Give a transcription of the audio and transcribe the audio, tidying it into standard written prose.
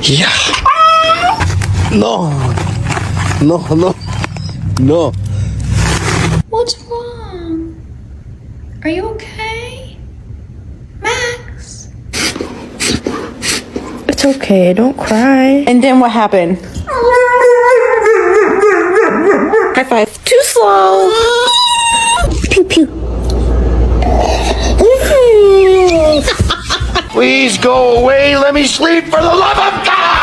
Yeah. No. No, no. No. What's wrong? Are you okay? Max? It's okay, don't cry. And then what happened? High five. Too slow. Pew pew. Please go away. Let me sleep for the love of God.